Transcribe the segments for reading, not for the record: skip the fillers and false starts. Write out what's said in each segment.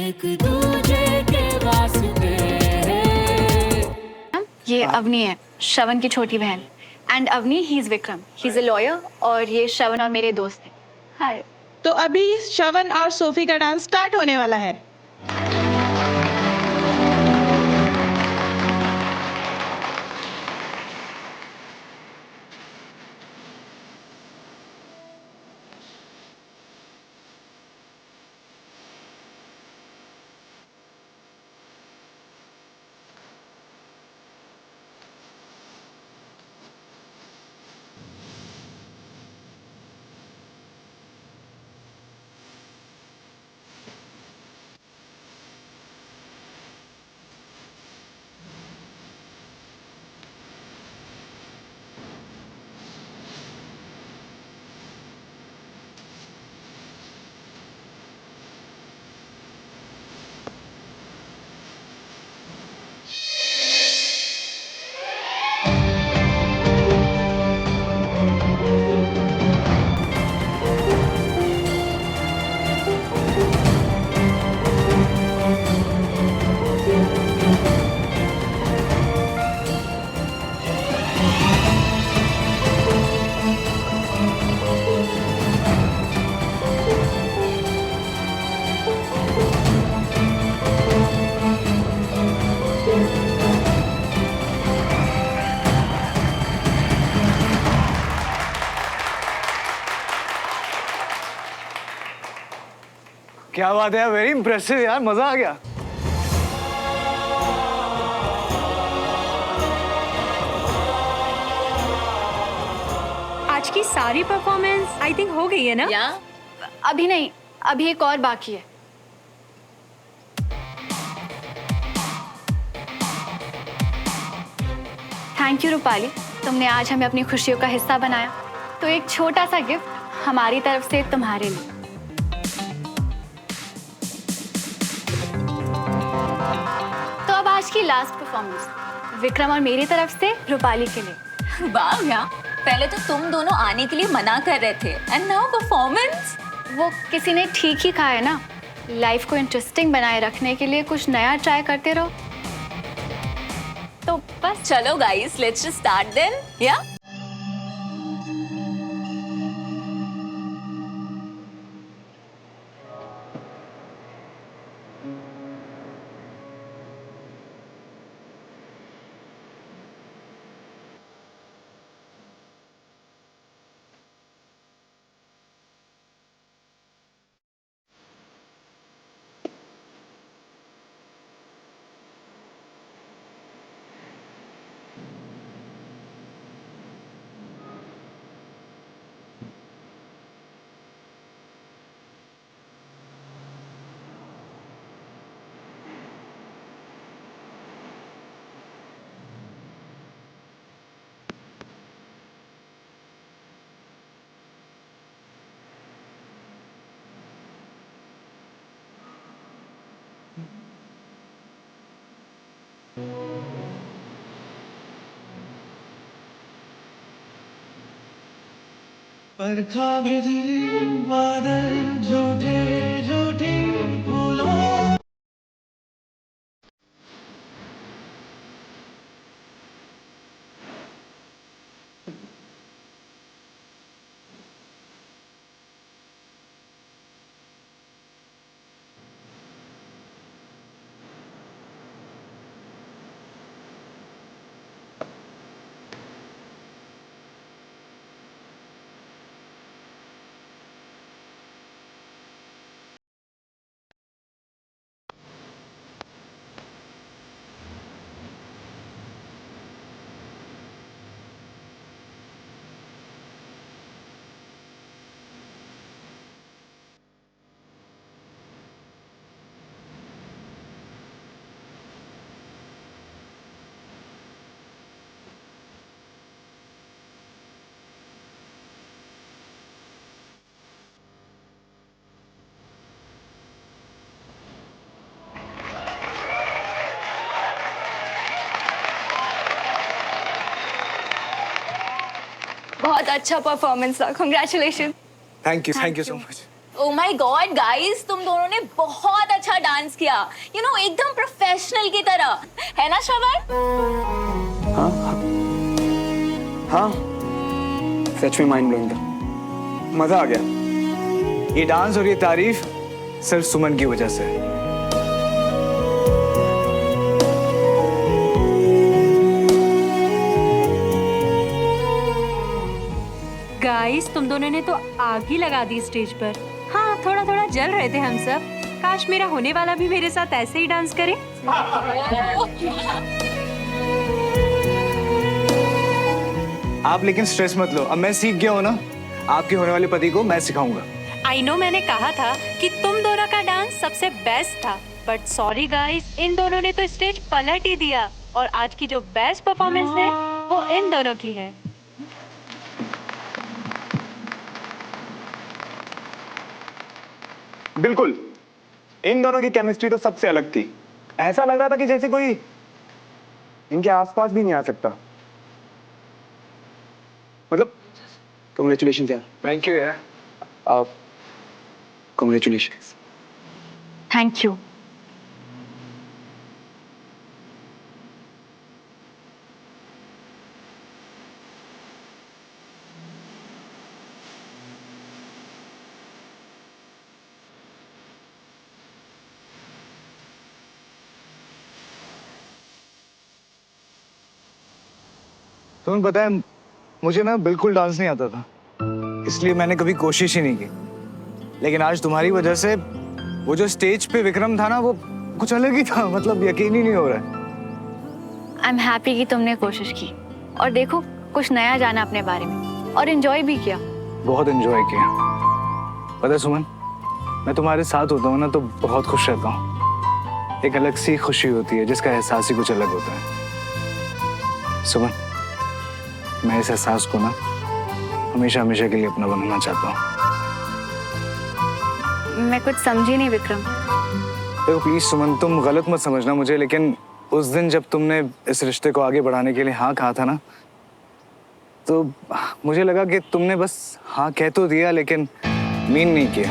एक दूजे के वास्ते। ये अवनी है, श्रवण की छोटी बहन। And Avni, he is Vikram, he is a lawyer, और ये श्रवण और मेरे दोस्त हैं। हाय। तो अभी श्रवण और सोफी का डांस स्टार्ट होने वाला है। क्या बात है, वेरी इंप्रेसिव यार, मजा आ गया। आज की सारी परफॉर्मेंस आई थिंक हो गई है ना? या अभी नहीं, अभी एक और बाकी है। थैंक यू रूपाली, तुमने आज हमें अपनी खुशियों का हिस्सा बनाया। तो एक छोटा सा गिफ्ट हमारी तरफ से तुम्हारे लिए। तो अब आज की लास्ट परफॉर्मेंस विक्रम और मेरी तरफ से रूपाली के लिए। वाह यार, पहले तो तुम दोनों आने के लिए मना कर रहे थे एंड नाउ परफॉर्मेंस। वो किसी ने ठीक ही कहा है ना, लाइफ को इंटरेस्टिंग बनाए रखने के लिए कुछ नया ट्राई करते रहो। तो बस चलो guys, let's just start then. या बरखा बिजली बादल झूठे झूठी फूलों। बहुत अच्छा परफॉर्मेंस था, congratulation. Thank you so much. Oh my God, guys, तुम दोनों ने बहुत अच्छा डांस किया. You know, एकदम प्रोफेशनल की तरह. है ना श्रवण? हाँ, सच में माइंड ब्लोइंग था. मजा आ गया. ये डांस और ये तारीफ सिर्फ सुमन की वजह से है. गाइस, तुम दोनों ने तो आग ही लगा दी स्टेज पर. हाँ, थोड़ा थोड़ा जल रहे थे हम सब. काश मेरा होने वाला भी मेरे साथ ऐसे ही डांस करे. आप लेकिन स्ट्रेस मत लो. अब मैं सीख गया हूँ ना, आपके होने वाले पति को मैं सिखाऊंगा. आई नो, मैंने कहा था कि तुम दोनों का डांस सबसे बेस्ट था, बट सॉरी गाइस, इन दोनों ने तो स्टेज पलट ही दिया. और आज की जो बेस्ट परफॉर्मेंस है वो इन दोनों की है. बिल्कुल, इन दोनों की केमिस्ट्री तो सबसे अलग थी. ऐसा लग रहा था कि जैसे कोई इनके आसपास भी नहीं आ सकता. मतलब कांग्रेचुलेशंस यार. थैंक यू यार. आप कांग्रेचुलेशंस. Thank you. तुम्हें पता है, मुझे ना बिल्कुल डांस नहीं आता था, इसलिए मैंने कभी कोशिश ही नहीं की. लेकिन आज तुम्हारी वजह से वो जो स्टेज पे विक्रम था ना, वो कुछ अलग ही था. मतलब यकीन ही नहीं हो रहा है. आई एम हैप्पी कि तुमने कोशिश की और देखो कुछ नया जाना अपने बारे में और एंजॉय भी किया. बहुत एंजॉय किया. पता है सुमन, मैं तुम्हारे साथ होता हूँ ना तो बहुत खुश रहता हूँ. एक अलग सी खुशी होती है जिसका एहसास ही कुछ अलग होता है. सुमन, मैं इस एहसास को ना हमेशा हमेशा के लिए अपना बनाना चाहता हूँ. मैं कुछ समझी नहीं विक्रम. तो प्लीज सुमन, तुम गलत मत समझना मुझे, लेकिन उस दिन जब तुमने इस रिश्ते को आगे बढ़ाने के लिए हाँ कहा था ना, तो मुझे लगा कि तुमने बस हाँ कह तो दिया लेकिन मीन नहीं किया.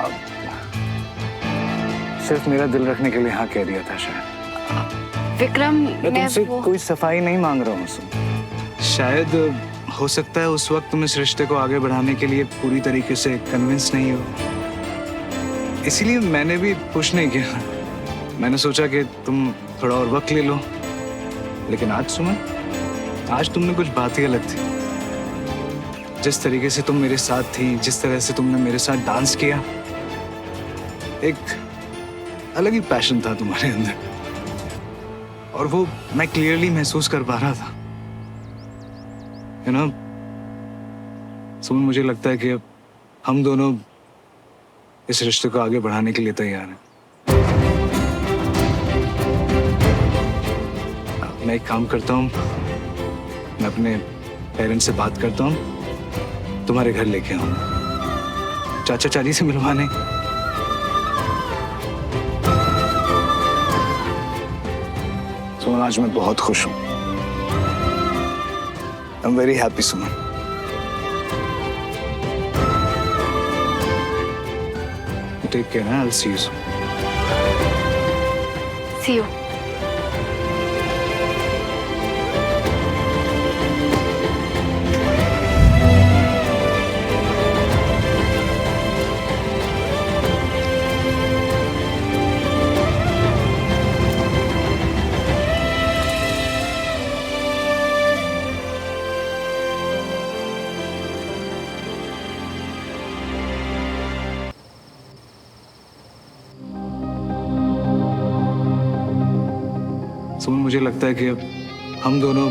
अब सिर्फ मेरा दिल रखने के लिए हाँ कह दिया था शायद. विक्रम, मैं तुमसे कोई सफाई नहीं मांग रहा हूँ सुमन. शायद हो सकता है उस वक्त तुम इस रिश्ते को आगे बढ़ाने के लिए पूरी तरीके से कन्विंस नहीं हो, इसीलिए मैंने भी पुश नहीं किया. मैंने सोचा कि तुम थोड़ा और वक्त ले लो. लेकिन आज सुमन, आज तुमने कुछ बात ही अलग थी. जिस तरीके से तुम मेरे साथ थी, जिस तरह से तुमने मेरे साथ डांस किया, एक अलग ही पैशन था तुम्हारे अंदर. और वो मैं क्लियरली महसूस कर पा रहा था. यू नो सुमन, मुझे लगता है कि अब हम दोनों इस रिश्ते को आगे बढ़ाने के लिए तैयार हैं. मैं एक काम करता हूँ, मैं अपने पेरेंट्स से बात करता हूँ, तुम्हारे घर लेके आऊँ, चाचा चाची से मिलवाने. सुमन, आज मैं बहुत खुश हूँ. I am very happy Suman. Take care. I will see you soon. See you. Suman, मुझे लगता है कि अब हम दोनों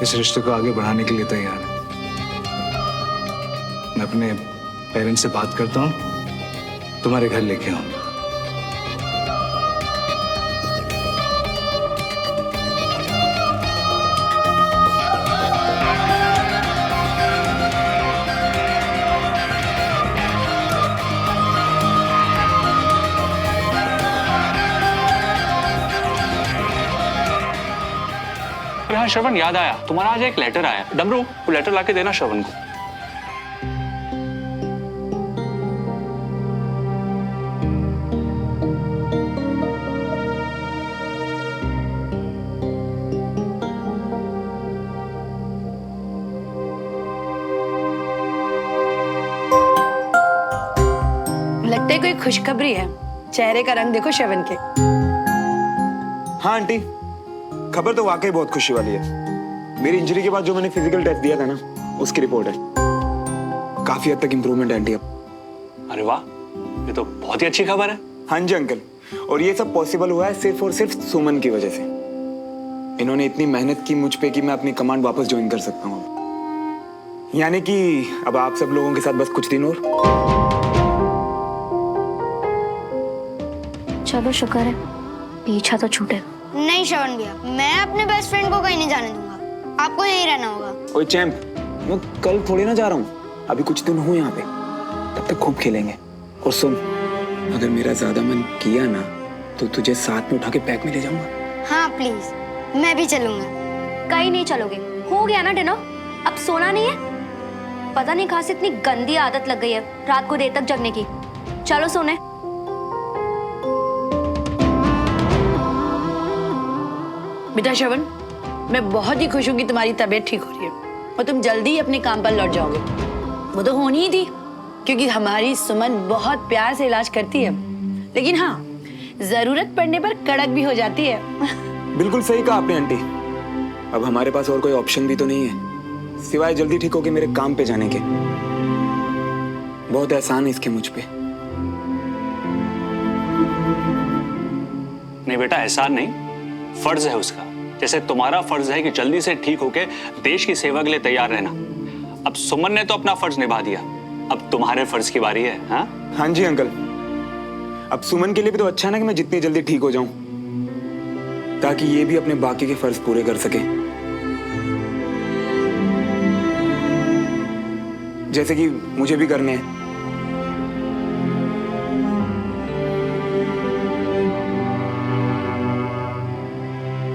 इस रिश्ते को आगे बढ़ाने के लिए तैयार हैं. मैं अपने पेरेंट्स से बात करता हूँ, तुम्हारे घर लेके आऊँगा. हाँ श्रवण, याद आया, तुम्हारा आज एक लेटर आया. डमरू, वो लेटर लाके देना श्रवण को. लगता है कोई खुशखबरी है। चेहरे का रंग देखो श्रवण के। हाँ आंटी, खबर तो वाकई बहुत खुशी वाली है। मेरी इंजरी के बाद जो मैंने फिजिकल टेस्ट दिया था ना, उसकी रिपोर्ट है। काफी हद तक इम्प्रूवमेंट है आंटी अब। अरे वाह, ये तो बहुत ही अच्छी खबर है। हाँ जी अंकल, और ये सब पॉसिबल हुआ है सिर्फ और सिर्फ सुमन की वजह से। इन्होंने इतनी मेहनत की मुझ पे कि मैं अपनी कमांड वापस ज्वाइन कर सकता हूँ। यानी कि अब आप सब लोगों के साथ बस कुछ दिन और। चलो शुक्र है, पीछा तो छूटे। नहीं श्रवण भैया, मैं अपने बेस्ट फ्रेंड को कहीं नहीं जाने दूंगा। आपको यही रहना होगा। ओए चैंप, मैं कल थोड़ी ना जा रहा हूँ, अभी कुछ दिन हुए यहाँ पे, तब तक खूब खेलेंगे। और सुन, अगर मेरा ज्यादा मन किया ना तो तुझे साथ में उठा के पैक में ले जाऊंगा। हाँ प्लीज, मैं भी चलूंगा। कहीं नहीं चलोगे, हो गया ना डिनर, अब सोना नहीं है। पता नहीं कहाँ से इतनी गंदी आदत लग गई है रात को देर तक जगने की। चलो सोने। बेटा श्रवण, मैं बहुत ही खुश हूँ कि तुम्हारी तबीयत ठीक हो रही है और तुम जल्दी ही अपने काम पर लौट जाओगे। वो तो होनी ही थी, क्योंकि हमारी सुमन बहुत प्यार से इलाज करती है, लेकिन हाँ, जरूरत पड़ने पर कड़क भी हो जाती है। बिल्कुल सही कहा आपने आंटी। अब हमारे पास और कोई ऑप्शन भी तो नहीं है सिवाय जल्दी ठीक होके मेरे काम पे जाने के। बहुत एहसान है इसके मुझ पे। नहीं बेटा, एहसान नहीं, फर्ज है उसका। जैसे तुम्हारा फर्ज है कि जल्दी से ठीक होके देश की सेवा के लिए तैयार रहना। अब सुमन ने तो अपना फर्ज निभा दिया, अब तुम्हारे फर्ज की बारी है। हाँ जी अंकल, अब सुमन के लिए भी तो अच्छा ना कि मैं जितनी जल्दी ठीक हो जाऊं, ताकि ये भी अपने बाकी के फर्ज पूरे कर सके, जैसे कि मुझे भी करने हैं।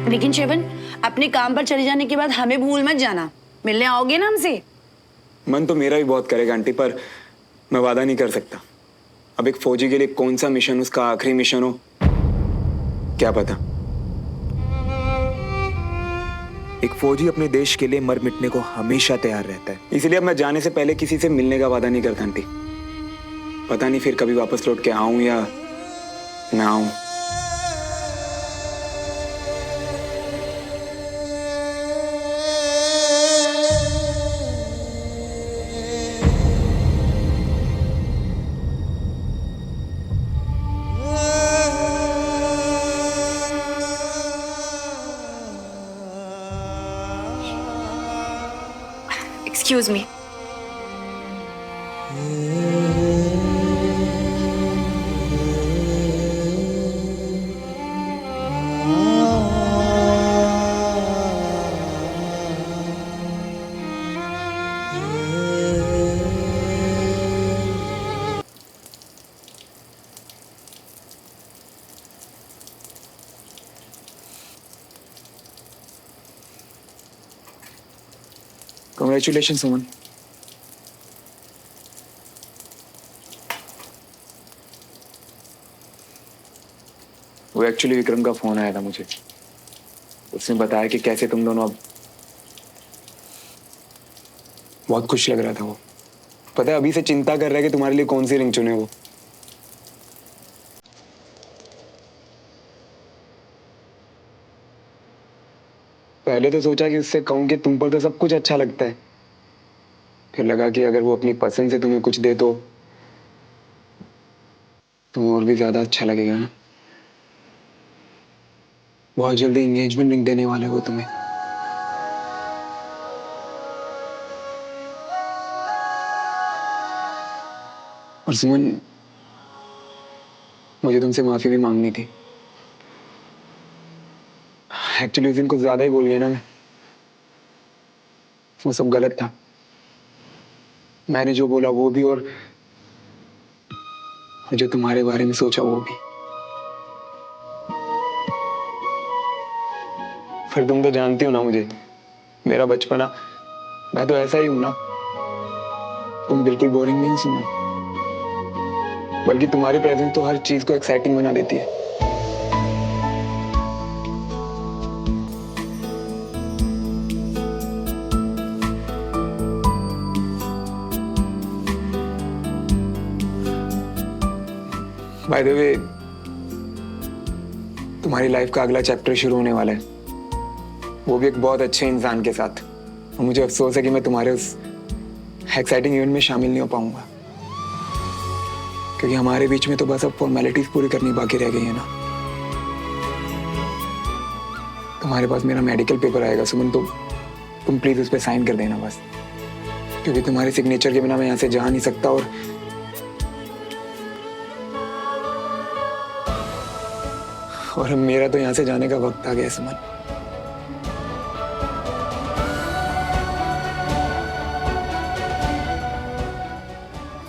लेकिन श्रवण, अपने काम पर चले जाने के बाद हमें भूल मत जाना। मिलने आओगे ना हमसे? मन तो मेरा भी बहुत करेगा आंटी, पर मैं वादा नहीं कर सकता। अब एक फौजी के लिए कौन सा मिशन उसका आखिरी मिशन हो, क्या पता। एक फौजी अपने देश के लिए मर मिटने को हमेशा तैयार रहता है, इसलिए अब मैं जाने से पहले किसी से मिलने का वादा नहीं करता आंटी। पता नहीं फिर कभी वापस लौट के आऊं या ना आऊं। Excuse me. Congratulations, सुमन। वो एक्चुअली विक्रम का फोन आया था मुझे। उसने बताया कि कैसे तुम दोनों अब। बहुत खुश लग रहा था वो। पता है अभी से चिंता कर रहा है कि तुम्हारे लिए कौन सी रिंग चुने वो। पहले तो सोचा कि उससे कहूं कि तुम पर तो सब कुछ अच्छा लगता है, फिर लगा कि अगर वो अपनी पसंद से तुम्हें कुछ दे तो तुम्हें और भी ज्यादा अच्छा लगेगा ना। बहुत जल्दी एंगेजमेंट रिंग देने वाले वो तुम्हें। और सुमन, मुझे तुमसे माफी भी मांगनी थी। एक्चुअली उस दिन कुछ ज्यादा ही बोल गया ना मैं। वो सब गलत था। मैंने जो बोला वो भी, और जो तुम्हारे बारे में सोचा वो भी। फिर तुम तो जानती हो ना मुझे, मेरा बचपना, मैं तो ऐसा ही हूं ना। तुम बिल्कुल बोरिंग नहीं सुनो, बल्कि तुम्हारी प्रेजेंस तो हर चीज को एक्साइटिंग बना देती है। बाय द वे, तुम्हारी लाइफ का अगला चैप्टर शुरू होने वाला है, वो भी एक बहुत अच्छे इंसान के साथ। और मुझे अफसोस है कि मैं तुम्हारे उस एक्साइटिंग इवेंट में शामिल नहीं हो पाऊंगा, क्योंकि हमारे बीच में तो बस अब फॉर्मेलिटीज पूरी करनी बाकी रह गई है ना। तुम्हारे पास मेरा मेडिकल पेपर आएगा सुमन, तो तुम प्लीज उस पर साइन कर देना बस, क्योंकि तुम्हारे सिग्नेचर के बिना मैं यहाँ से जा नहीं सकता। और मेरा तो यहाँ से जाने का वक्त आ गया सुमन।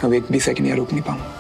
अब एक भी सेकंड यहाँ रुक नहीं पाऊंगा।